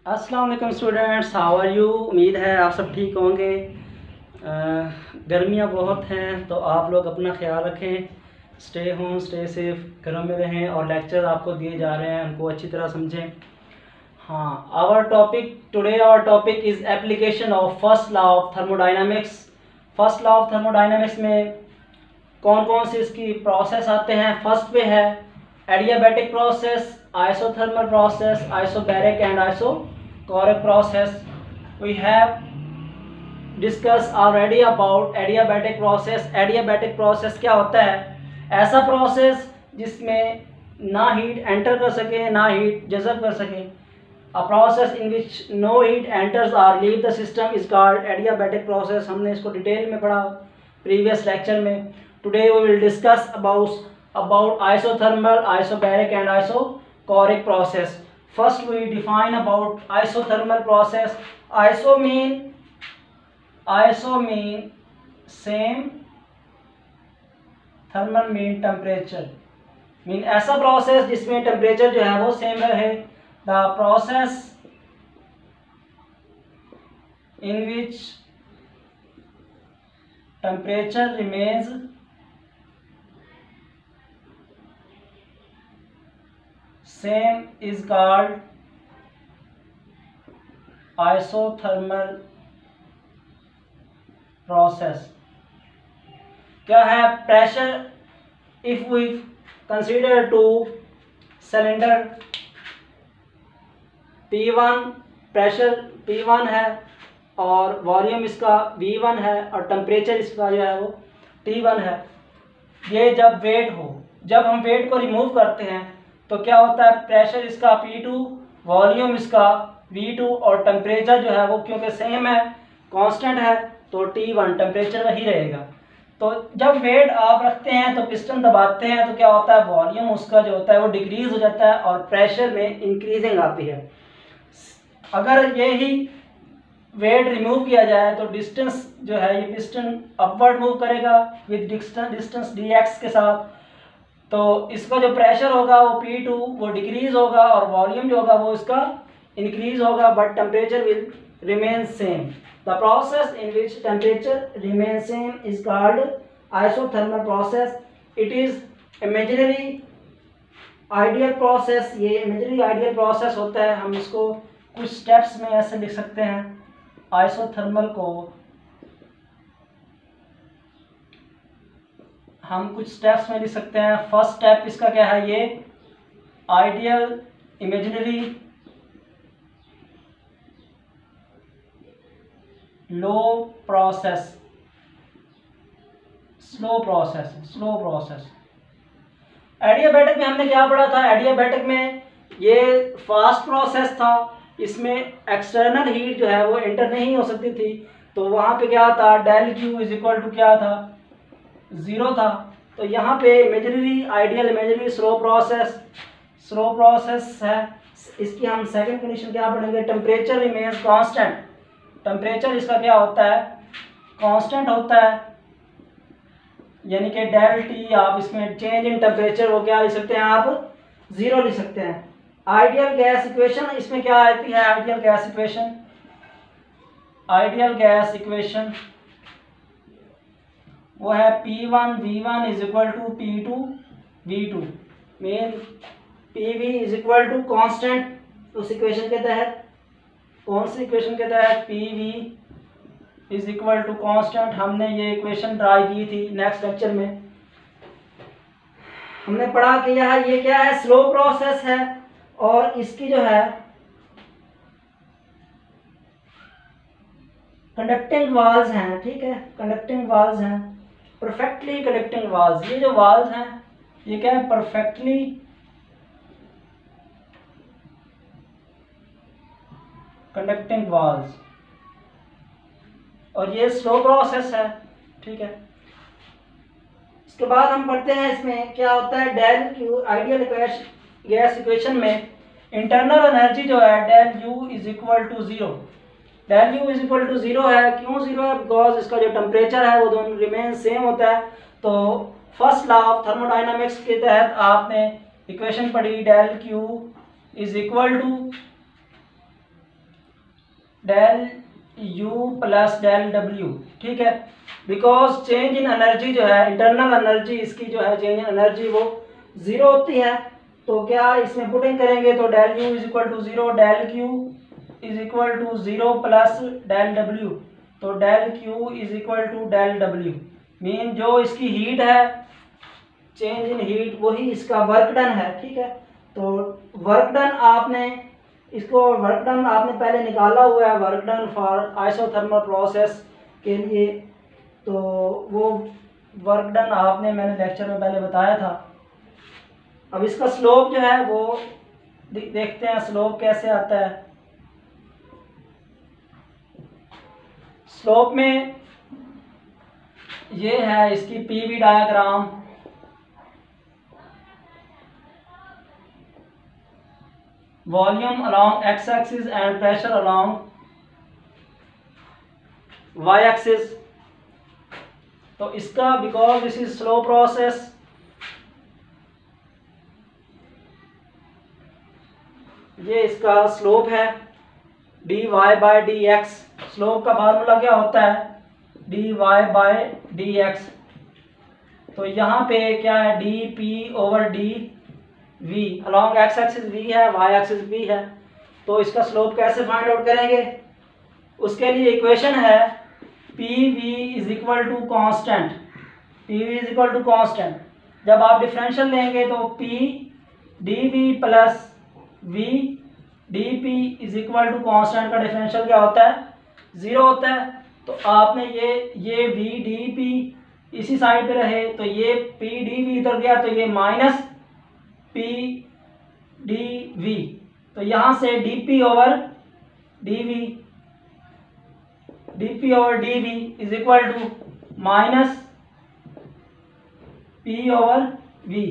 अस्सलाम वालेकुम students, how are you. उम्मीद है आप सब ठीक होंगे। गर्मियाँ बहुत हैं तो आप लोग अपना ख्याल रखें, स्टे होम स्टे सेफ, घरों में रहें और लेक्चर आपको दिए जा रहे हैं उनको अच्छी तरह समझें। हाँ, our topic is application of first law of thermodynamics. First law of thermodynamics में कौन कौन से इसकी प्रोसेस आते हैं। फर्स्ट पे है adiabatic process, isothermal process, isobaric and isochoric process. We have discuss already about adiabatic process. Adiabatic process क्या होता है? ऐसा प्रोसेस जिसमें ना हीट एंटर कर सके ना हीट जज़ब कर सके। A process in which no heat enters or leave the system is called adiabatic process। हमने इसको डिटेल में पढ़ा प्रीवियस लेक्चर में। Today we will discuss about isothermal, isobaric and isochoric process। First we define about isothermal process। Iso mean same, thermal mean temperature, mean ऐसा process जिसमें temperature जो है वो सेम रहे। The process in which temperature remains same is called isothermal process। क्या है? Pressure, if we consider two cylinder, P1 pressure P1 है और वॉल्यूम इसका V1 है और टेम्परेचर इसका जो है वो T1 है। ये जब वेट हो, जब हम वेट को रिमूव करते हैं तो क्या होता है? प्रेशर इसका P2, वॉल्यूम इसका V2 और टेम्परेचर जो है वो क्योंकि सेम है, कांस्टेंट है, तो T1 टेम्परेचर वही रहेगा। तो जब वेट आप रखते हैं तो पिस्टन दबाते हैं तो क्या होता है? वॉल्यूम उसका जो होता है वो डिक्रीज हो जाता है और प्रेशर में इंक्रीजिंग आती है। अगर यही वेट रिमूव किया जाए तो डिस्टेंस जो है ये पिस्टन अपवर्ड मूव करेगा विद डिस्टेंस dx के साथ। तो इसका जो प्रेशर होगा वो P2 वो डिक्रीज होगा और वॉल्यूम जो होगा वो इसका इंक्रीज होगा, but temperature will remain same. The process in which temperature remain same is called isothermal process. It is imaginary ideal process. ये इमेजिनरी आइडियल प्रोसेस होता है। हम इसको कुछ स्टेप्स में ऐसे लिख सकते हैं। आइसोथर्मल को हम कुछ स्टेप्स में लिख सकते हैं। फर्स्ट स्टेप इसका क्या है? ये आइडियल, इमेजिनरी, लो प्रोसेस, स्लो प्रोसेस। एडियाबैटिक में हमने क्या पढ़ा था? एडियाबैटिक में ये फास्ट प्रोसेस था, इसमें एक्सटर्नल हीट जो है वो एंटर नहीं हो सकती थी। तो वहाँ पे क्या था? Del Q is equal to क्या था? 0 था। तो यहाँ पे imaginary, ideal, imaginary, slow process है। इसकी हम सेकंड कंडीशन क्या पढ़ेंगे? Temperature remains constant. टेम्परेचर इसका क्या होता है? कांस्टेंट होता है, यानी कि डेल टी। आप इसमें चेंज इन टेम्परेचर वो क्या लिख सकते हैं? आप 0 लिख सकते हैं। आइडियल गैस इक्वेशन इसमें क्या आती है? आइडियल गैस इक्वेशन वो है P1 V1 is equal to P2 V2, mean PV is equal to constant. उस इक्वेशन के तहत, कौन सी इक्वेशन के तहत? PV is equal to constant. हमने ये इक्वेशन ट्राई की थी नेक्स्ट लेक्चर में। हमने पढ़ा कि ये क्या है? स्लो प्रोसेस है और इसकी जो है कंडक्टिंग वाल्स हैं। ठीक है, कंडक्टिंग वाल्स हैं, परफेक्टली कंडक्टिंग वाल्स। ये जो वाल्स हैं ये क्या है? परफेक्टली कंडक्टिंग वाल्स, और ये स्लो प्रोसेस है। ठीक है, इसके बाद हम पढ़ते हैं इसमें क्या होता है? Del Q, ideal gas equation में इंटरनल एनर्जी जो है del U is equal to 0। Del U is equal to 0 है। क्यों 0 है? बिकॉज इसका जो टेम्परेचर है वो दोनों रिमेन सेम होता है। तो फर्स्ट लॉ ऑफ थर्मोडाइनमिक्स के तहत आपने इक्वेशन पढ़ी, del Q is equal to del U plus del W, ठीक है। बिकॉज चेंज इन एनर्जी जो है, इंटरनल एनर्जी इसकी जो है चेंज इन एनर्जी वो ज़ीरो होती है। तो क्या इसमें पुटिंग करेंगे तो del U is equal to zero, del Q is equal to zero plus del W. तो del Q is equal to del W mean जो इसकी हीट है, चेंज इन हीट, वही इसका वर्क डन है, ठीक है। तो वर्क डन आपने पहले निकाला हुआ है, work done for isothermal process के लिए। तो वो वर्क डन आपने मैंने लेक्चर में पहले बताया था। अब इसका स्लोप जो है वो देखते हैं स्लोप कैसे आता है। स्लोप में ये है इसकी PV diagram, volume along x axis and pressure along y axis। तो इसका because this is slow process, ये इसका स्लोप है dy by D X. Slope का फार्मूला क्या होता है, dy बाय डी एक्स। तो यहाँ पे क्या है, D P over D V, along X axis V है, वाई एक्सिस वी है। तो इसका स्लोप कैसे फाइंड आउट करेंगे, उसके लिए इक्वेशन है P V is equal to constant, P V is equal to constant. जब आप डिफरेंशियल लेंगे तो P D V plus V D P is equal to constant का डिफरेंशियल क्या होता है, ज़ीरो होता है। तो आपने ये वी डी पी इसी साइड पे रहे, तो ये पी डी वी इधर गया तो ये माइनस पी डी वी। तो यहाँ से D P over D V, D P over D V is equal to minus P over V.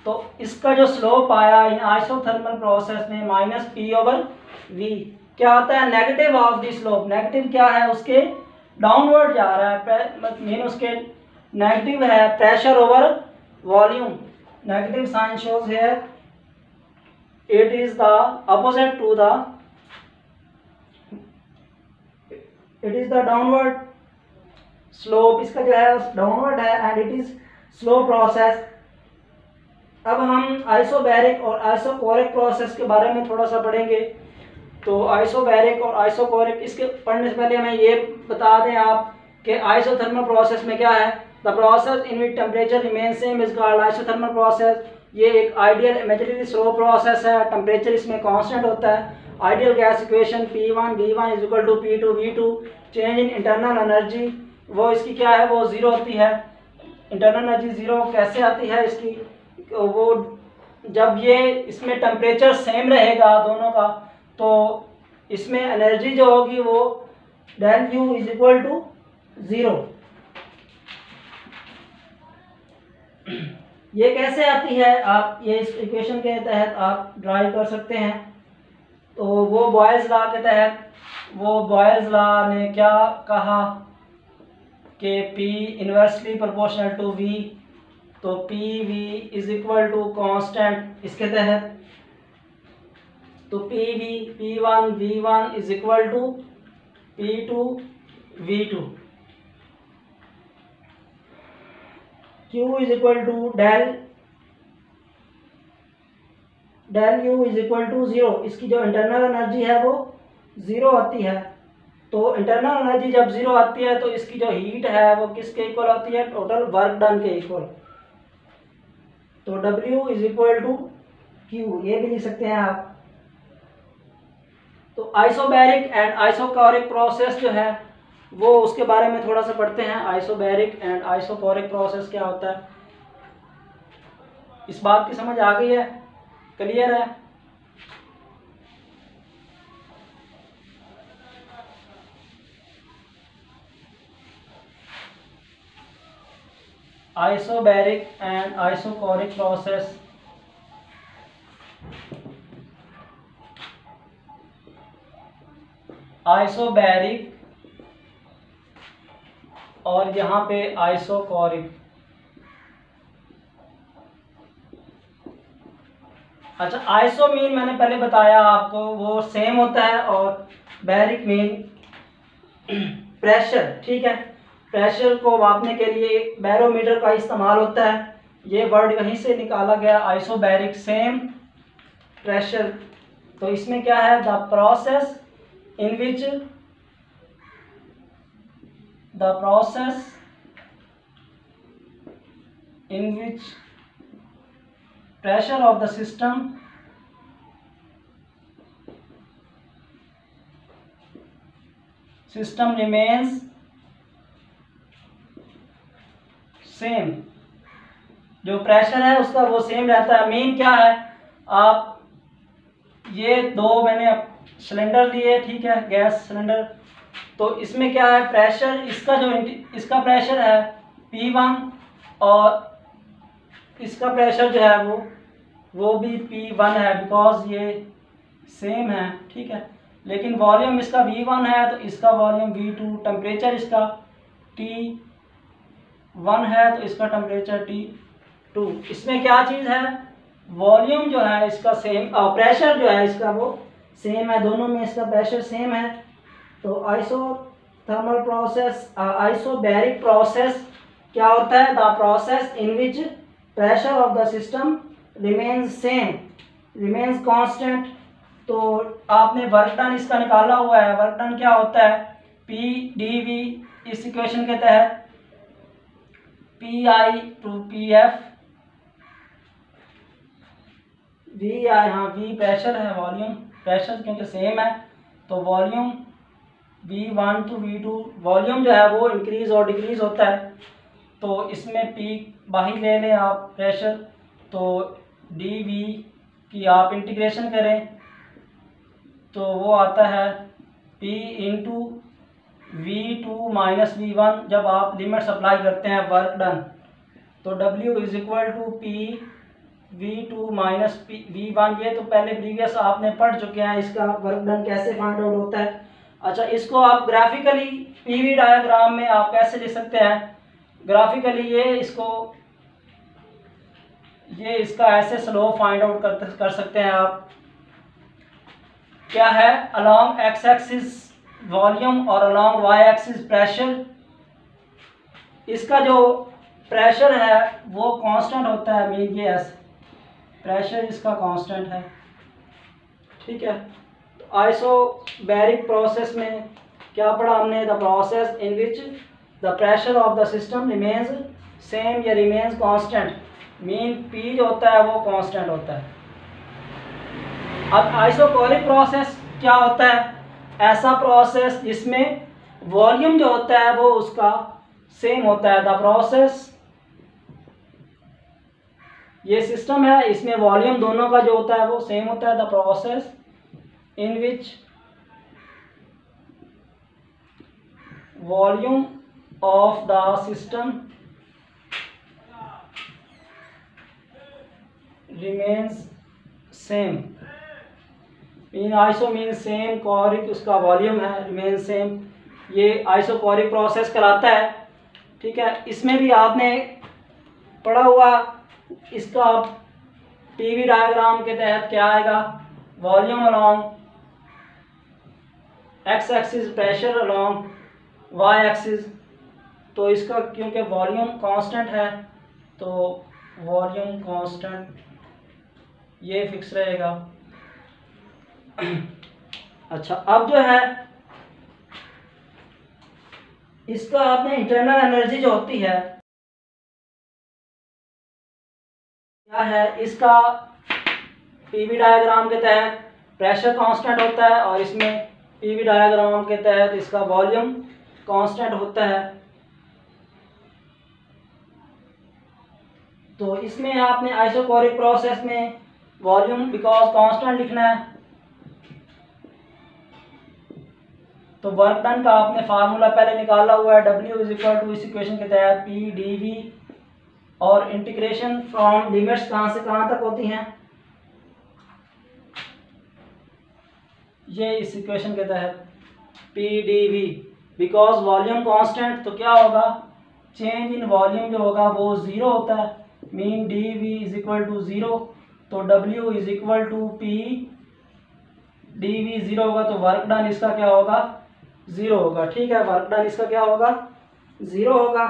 तो इसका जो स्लोप आया इन आइसोथर्मल प्रोसेस में माइनस पी ओवर वी क्या होता है, negative of the slope. Negative क्या है, उसके डाउनवर्ड जा रहा है, मीन उसके नेगेटिव है pressure over volume. Negative sign shows है it is the opposite to the, it is the downward slope, इसका जो है डाउनवर्ड है and it is slow process. अब हम आइसोबैरिक और आइसोकोरिक प्रोसेस के बारे में थोड़ा सा पढ़ेंगे। तो आइसोबैरिक और आइसोकोरिक, इसके पढ़ने से पहले हमें ये बता दें आप कि आइसोथर्मल प्रोसेस में क्या है, the process in which temperature remain same is called isothermal process. ये एक आइडियल इमेजिनरी स्लो प्रोसेस है, टेम्परेचर इसमें कांस्टेंट होता है। Ideal gas equation P1 V1 is equal to P2 V2। Change in internal energy वो इसकी क्या है, वो ज़ीरो होती है। इंटरनल एनर्जी ज़ीरो कैसे आती है इसकी, वो जब ये इसमें टेम्परेचर सेम रहेगा दोनों का, तो इसमें एनर्जी जो होगी वो del U is equal to zero. ये कैसे आती है, आप ये इस इक्वेशन के तहत आप ड्राइव कर सकते हैं। तो वो बॉयल्स लॉ के तहत, वो बॉयल्स लॉ ने क्या कहा कि P inversely proportional to V, तो P V is equal to constant इसके तहत। तो P V P1 V1 is equal to P2 V2। Q is equal to del U is equal to zero. इसकी जो इंटरनल एनर्जी है वो zero आती है। तो इंटरनल एनर्जी जब ज़ीरो आती है तो इसकी जो हीट है वो किसके इक्वल आती है, टोटल वर्क डन के इक्वल। तो W is equal to Q, ये भी लिख सकते हैं आप। तो आइसोबैरिक एंड आइसोकोरिक प्रोसेस जो है वो उसके बारे में थोड़ा सा पढ़ते हैं। आइसोबैरिक एंड आइसोकोरिक प्रोसेस क्या होता है, इस बात की समझ आ गई है, क्लियर है। Isobaric and isochoric process. Isobaric और यहाँ पे आइसोकोरिक। अच्छा, आइसो मीन मैंने पहले बताया आपको वो सेम होता है, और बैरिक मीन प्रेशर, ठीक है। प्रेशर को मापने के लिए बैरोमीटर का इस्तेमाल होता है, ये वर्ड वहीं से निकाला गया, आइसोबैरिक सेम प्रेशर। तो इसमें क्या है, the process in which pressure of the system remains same. जो प्रेशर है उसका वो सेम रहता है। मेन क्या है, आप ये दो मैंने सिलेंडर लिए, ठीक है, गैस सिलेंडर। तो इसमें क्या है, प्रेशर इसका जो इसका प्रेशर है P1 और इसका प्रेशर जो है वो भी P1 है, बिकॉज ये सेम है, ठीक है। लेकिन वॉल्यूम इसका V1 है तो इसका वॉल्यूम V2, टेम्परेचर इसका T1 है तो इसका टेम्परेचर T2। इसमें क्या चीज़ है, वॉल्यूम जो है इसका सेम, प्रेशर जो है इसका वो सेम है, दोनों में इसका प्रेशर सेम है। तो आइसोथर्मल प्रोसेस, आइसोबैरिक प्रोसेस क्या होता है, the process in which pressure of the system remains same, remains constant. तो आपने वर्क डन इसका निकाला हुआ है, वर्क डन क्या होता है, पी डी वी, इस इक्वेशन के तहत P I to P F, V I, हाँ वी प्रेशर है, वॉल्यूम प्रेशर क्योंकि सेम है तो volume V1 to V2, volume जो है वो इंक्रीज और डिक्रीज होता है। तो इसमें P बाही ले लें आप प्रेशर, तो dV की आप इंटीग्रेशन करें तो वो आता है P into V2 minus V1। जब आप लिमिट्स अप्लाई करते हैं वर्क डन तो W is equal to P V2 minus V1। ये तो पहले प्रीवियस आपने पढ़ चुके हैं, इसका वर्क डन कैसे फाइंड आउट होता है। अच्छा, इसको आप ग्राफिकली पीवी डायग्राम में आप कैसे लिख सकते हैं, ग्राफिकली ये इसका ऐसे स्लोप फाइंड आउट कर सकते हैं आप। क्या है, अलोंग एक्स एक्सिस वॉल्यूम और अलोंग वाई एक्सिस प्रेशर। इसका जो प्रेशर है वो कांस्टेंट होता है, मीन ये ऐसे प्रेशर इसका कांस्टेंट है, ठीक है। तो आइसोबैरिक प्रोसेस में क्या पढ़ा हमने, the process in which the pressure of the system remains same या रिमेन्स कांस्टेंट, मीन पी जो होता है वो कांस्टेंट होता है। अब आइसोकोरिक प्रोसेस क्या होता है, ऐसा प्रोसेस जिसमें वॉल्यूम जो होता है वो उसका सेम होता है। द प्रोसेस, ये सिस्टम है, इसमें वॉल्यूम दोनों का जो होता है वो सेम होता है। The process in which volume of the system remains same, mean iso mean same, choric उसका वॉल्यूम है, रिमेन सेम, ये आइसोकोरिक प्रोसेस कहलाता है, ठीक है। इसमें भी आपने पढ़ा हुआ, इसका पीवी डायग्राम के तहत क्या आएगा, volume along X axis, pressure along Y axis. तो इसका क्योंकि वॉल्यूम कांस्टेंट है तो वॉल्यूम कांस्टेंट ये फिक्स रहेगा। अच्छा, अब जो है इसका आपने इंटरनल एनर्जी जो होती है क्या है, इसका पीवी डायग्राम के तहत प्रेशर कांस्टेंट होता है और इसमें पीवी डायग्राम के तहत इसका वॉल्यूम कांस्टेंट होता है। तो इसमें आपने आइसोकोरिक प्रोसेस में वॉल्यूम बिकॉज कांस्टेंट लिखना है। तो वर्क डन का आपने फार्मूला पहले निकाला हुआ है, W इज इक्वल टू इस इक्वेशन के तहत P dV, और इंटीग्रेशन फ्रॉम लिमिट्स कहाँ से कहाँ तक होती हैं, ये इस इक्वेशन के तहत P dV, because volume constant तो क्या होगा, चेंज इन वॉल्यूम जो होगा वो ज़ीरो होता है, mean dV is equal to zero. तो W is equal to P dV zero होगा तो वर्क डन इसका क्या होगा, ज़ीरो होगा। ठीक है, वर्क डन इसका क्या होगा, ज़ीरो होगा।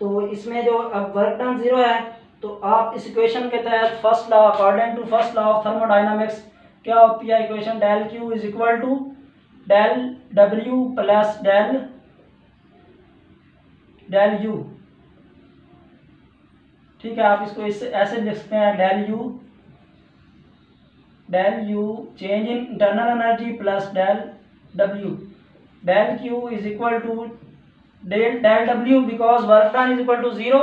तो इसमें जो अब वर्क डन ज़ीरो है तो आप इस इक्वेशन के तहत first law, according to first law of thermodynamics क्या होती है equation, del Q is equal to del W plus del U. ठीक है, आप इसको इससे ऐसे लिख सकते हैं, del U change in internal energy plus del W, del Q is equal to del W because work done is equal to zero.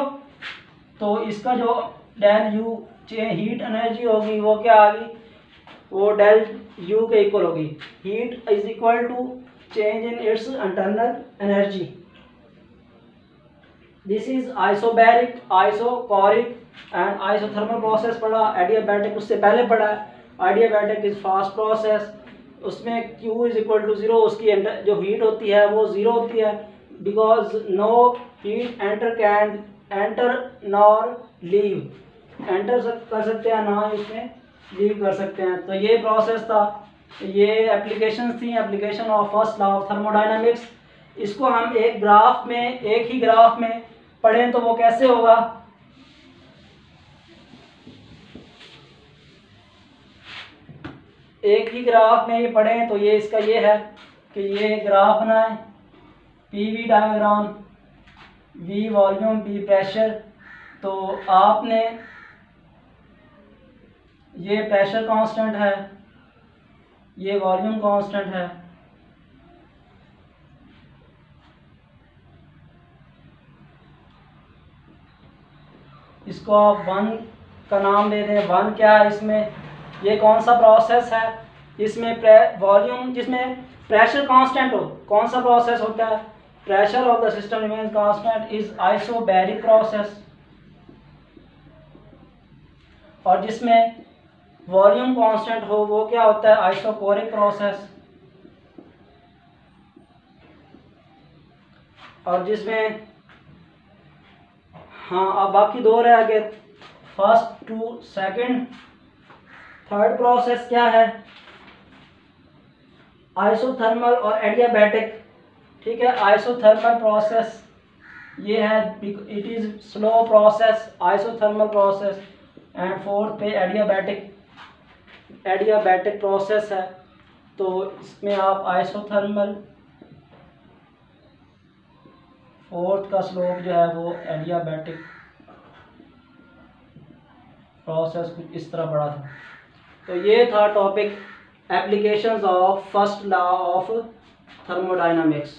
तो इसका जो डेल यू हीट एनर्जी होगी वो क्या आ गई, वो डेल यू के इक्वल होगी। Heat is equal to change in its internal energy. This is isobaric, isochoric and isothermal process पढ़ा। एडियाबैटिक उससे पहले पढ़ा है। एडियाबैटिक इज फास्ट प्रोसेस, उसमें Q is equal to zero, उसकी जो हीट होती है वो ज़ीरो होती है because no heat enter nor leave, enter कर सकते हैं ना ही उसमें लीव कर सकते हैं। तो ये प्रोसेस था, ये एप्लीकेशन थी, application of first law of thermodynamics. इसको हम एक ग्राफ में, एक ही ग्राफ में पढ़ें तो वो कैसे होगा, एक ही ग्राफ में ये पढ़ें तो ये इसका ये है कि ये ग्राफ बनाएं, PV diagram, V volume, P pressure. तो आपने ये प्रेशर कांस्टेंट है, ये वॉल्यूम कांस्टेंट है, इसको आप वन का नाम दे दें। वन क्या है इसमें, ये कौन सा प्रोसेस है, इसमें वॉल्यूम जिसमें प्रेशर कांस्टेंट हो, कौन सा प्रोसेस होता है, pressure of the system remains constant is isobaric process. और जिसमें वॉल्यूम कांस्टेंट हो वो क्या होता है, आइसोकोरिक प्रोसेस। और जिसमें हाँ अब बाकी दो रह गए, first to second. Third process क्या है, आइसोथर्मल और एडियाबैटिक। ठीक है, आइसोथर्मल प्रोसेस ये है, it is slow process, isothermal process. And fourth पे एडियाबैटिक प्रोसेस है। तो इसमें आप आइसोथर्मल, फोर्थ का स्लोप जो है वो एडियाबैटिक प्रोसेस कुछ इस तरह पड़ा था। तो ये था topic applications of first law of thermodynamics.